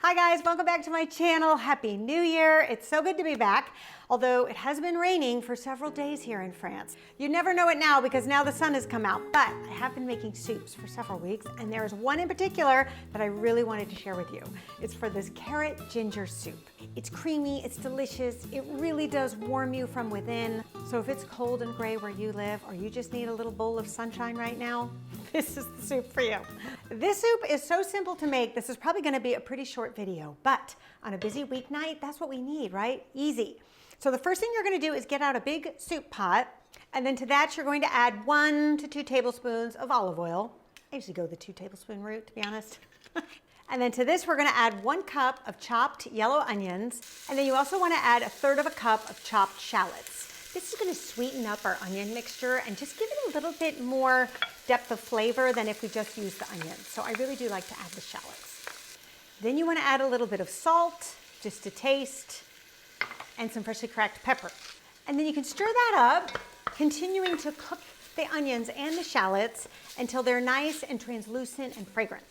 Hi guys, welcome back to my channel. Happy New Year. It's so good to be back, although it has been raining for several days here in France. You never know it now because now the sun has come out, but I have been making soups for several weeks and there is one in particular that I really wanted to share with you. It's for this carrot ginger soup. It's creamy, it's delicious, it really does warm you from within. So if it's cold and gray where you live or you just need a little bowl of sunshine right now, this is the soup for you. This soup is so simple to make. This is probably going to be a pretty short video, but on a busy weeknight, that's what we need, right? Easy. So the first thing you're going to do is get out a big soup pot, and then to that you're going to add 1 to 2 tablespoons of olive oil. I usually go the 2 tablespoon route, to be honest. And then to this we're going to add 1 cup of chopped yellow onions, and then you also want to add 1/3 cup of chopped shallots. This is going to sweeten up our onion mixture and just give it a little bit more depth of flavor than if we just use the onions. So I really do like to add the shallots. Then you want to add a little bit of salt, just to taste, and some freshly cracked pepper. And then you can stir that up, continuing to cook the onions and the shallots until they're nice and translucent and fragrant.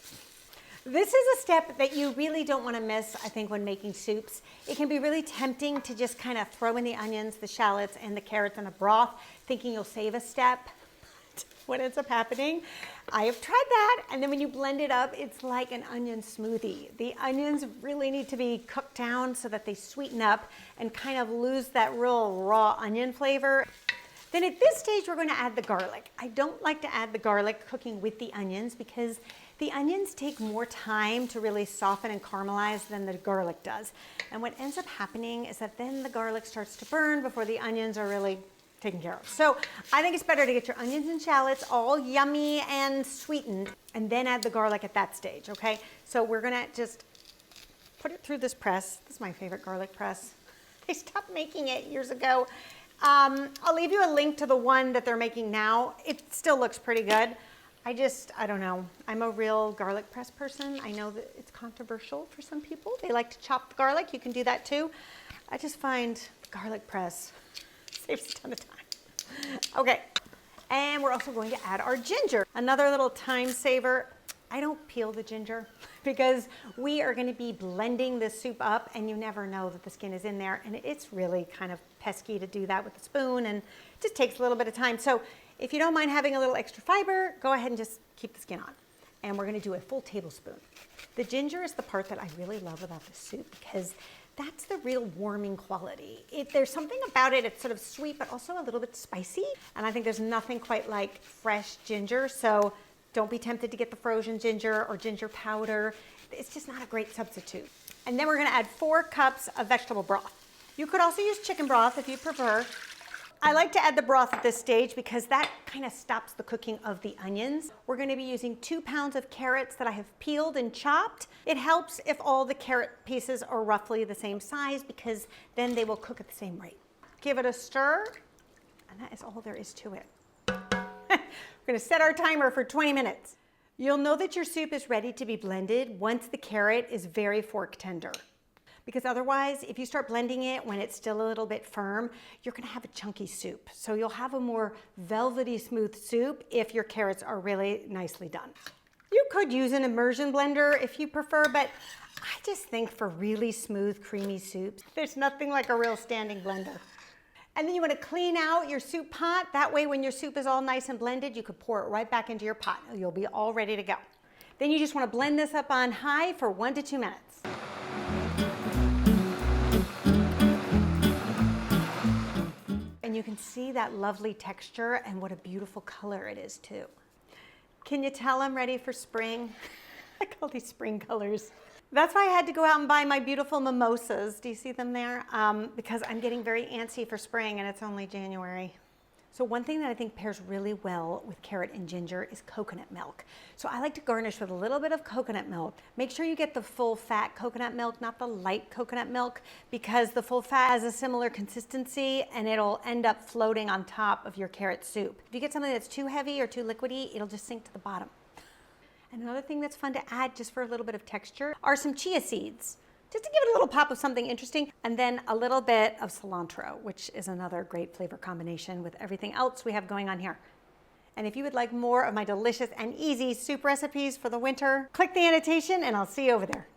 This is a step that you really don't want to miss, I think, when making soups. It can be really tempting to just kind of throw in the onions, the shallots, and the carrots in a broth, thinking you'll save a step. What ends up happening, I have tried that, and then when you blend it up, it's like an onion smoothie. The onions really need to be cooked down so that they sweeten up and kind of lose that real raw onion flavor. Then at this stage, we're going to add the garlic. I don't like to add the garlic cooking with the onions because the onions take more time to really soften and caramelize than the garlic does. And what ends up happening is that then the garlic starts to burn before the onions are really taken care of. So I think it's better to get your onions and shallots all yummy and sweetened and then add the garlic at that stage, okay? So we're gonna just put it through this press. This is my favorite garlic press. They stopped making it years ago. I'll leave you a link to the one that they're making now. It still looks pretty good. I don't know. I'm a real garlic press person. I know that it's controversial for some people. They like to chop the garlic. You can do that too. I just find the garlic press saves a ton of time. Okay, and we're also going to add our ginger. Another little time saver. I don't peel the ginger because we are going to be blending this soup up and you never know that the skin is in there, and it's really kind of pesky to do that with a spoon and it just takes a little bit of time. So if you don't mind having a little extra fiber, go ahead and just keep the skin on. And we're going to do a full tablespoon. The ginger is the part that I really love about the soup because that's the real warming quality. There's something about it, it's sort of sweet, but also a little bit spicy. And I think there's nothing quite like fresh ginger. So don't be tempted to get the frozen ginger or ginger powder. It's just not a great substitute. And then we're gonna add 4 cups of vegetable broth. You could also use chicken broth if you prefer. I like to add the broth at this stage because that kind of stops the cooking of the onions. We're going to be using 2 pounds of carrots that I have peeled and chopped. It helps if all the carrot pieces are roughly the same size because then they will cook at the same rate. Give it a stir, and that is all there is to it. We're going to set our timer for 20 minutes. You'll know that your soup is ready to be blended once the carrot is very fork tender. Because otherwise, if you start blending it when it's still a little bit firm, you're gonna have a chunky soup. So you'll have a more velvety smooth soup if your carrots are really nicely done. You could use an immersion blender if you prefer, but I just think for really smooth, creamy soups, there's nothing like a real standing blender. And then you wanna clean out your soup pot. That way when your soup is all nice and blended, you could pour it right back into your pot. You'll be all ready to go. Then you just wanna blend this up on high for 1 to 2 minutes. And you can see that lovely texture and what a beautiful color it is too. Can you tell I'm ready for spring? I call these spring colors. That's why I had to go out and buy my beautiful mimosas. Do you see them there? Because I'm getting very antsy for spring and it's only January. So one thing that I think pairs really well with carrot and ginger is coconut milk. So I like to garnish with a little bit of coconut milk. Make sure you get the full fat coconut milk, not the light coconut milk, because the full fat has a similar consistency and it'll end up floating on top of your carrot soup. If you get something that's too heavy or too liquidy, it'll just sink to the bottom. And another thing that's fun to add just for a little bit of texture are some chia seeds. Just to give it a little pop of something interesting, and then a little bit of cilantro, which is another great flavor combination with everything else we have going on here. And if you would like more of my delicious and easy soup recipes for the winter, click the annotation and I'll see you over there.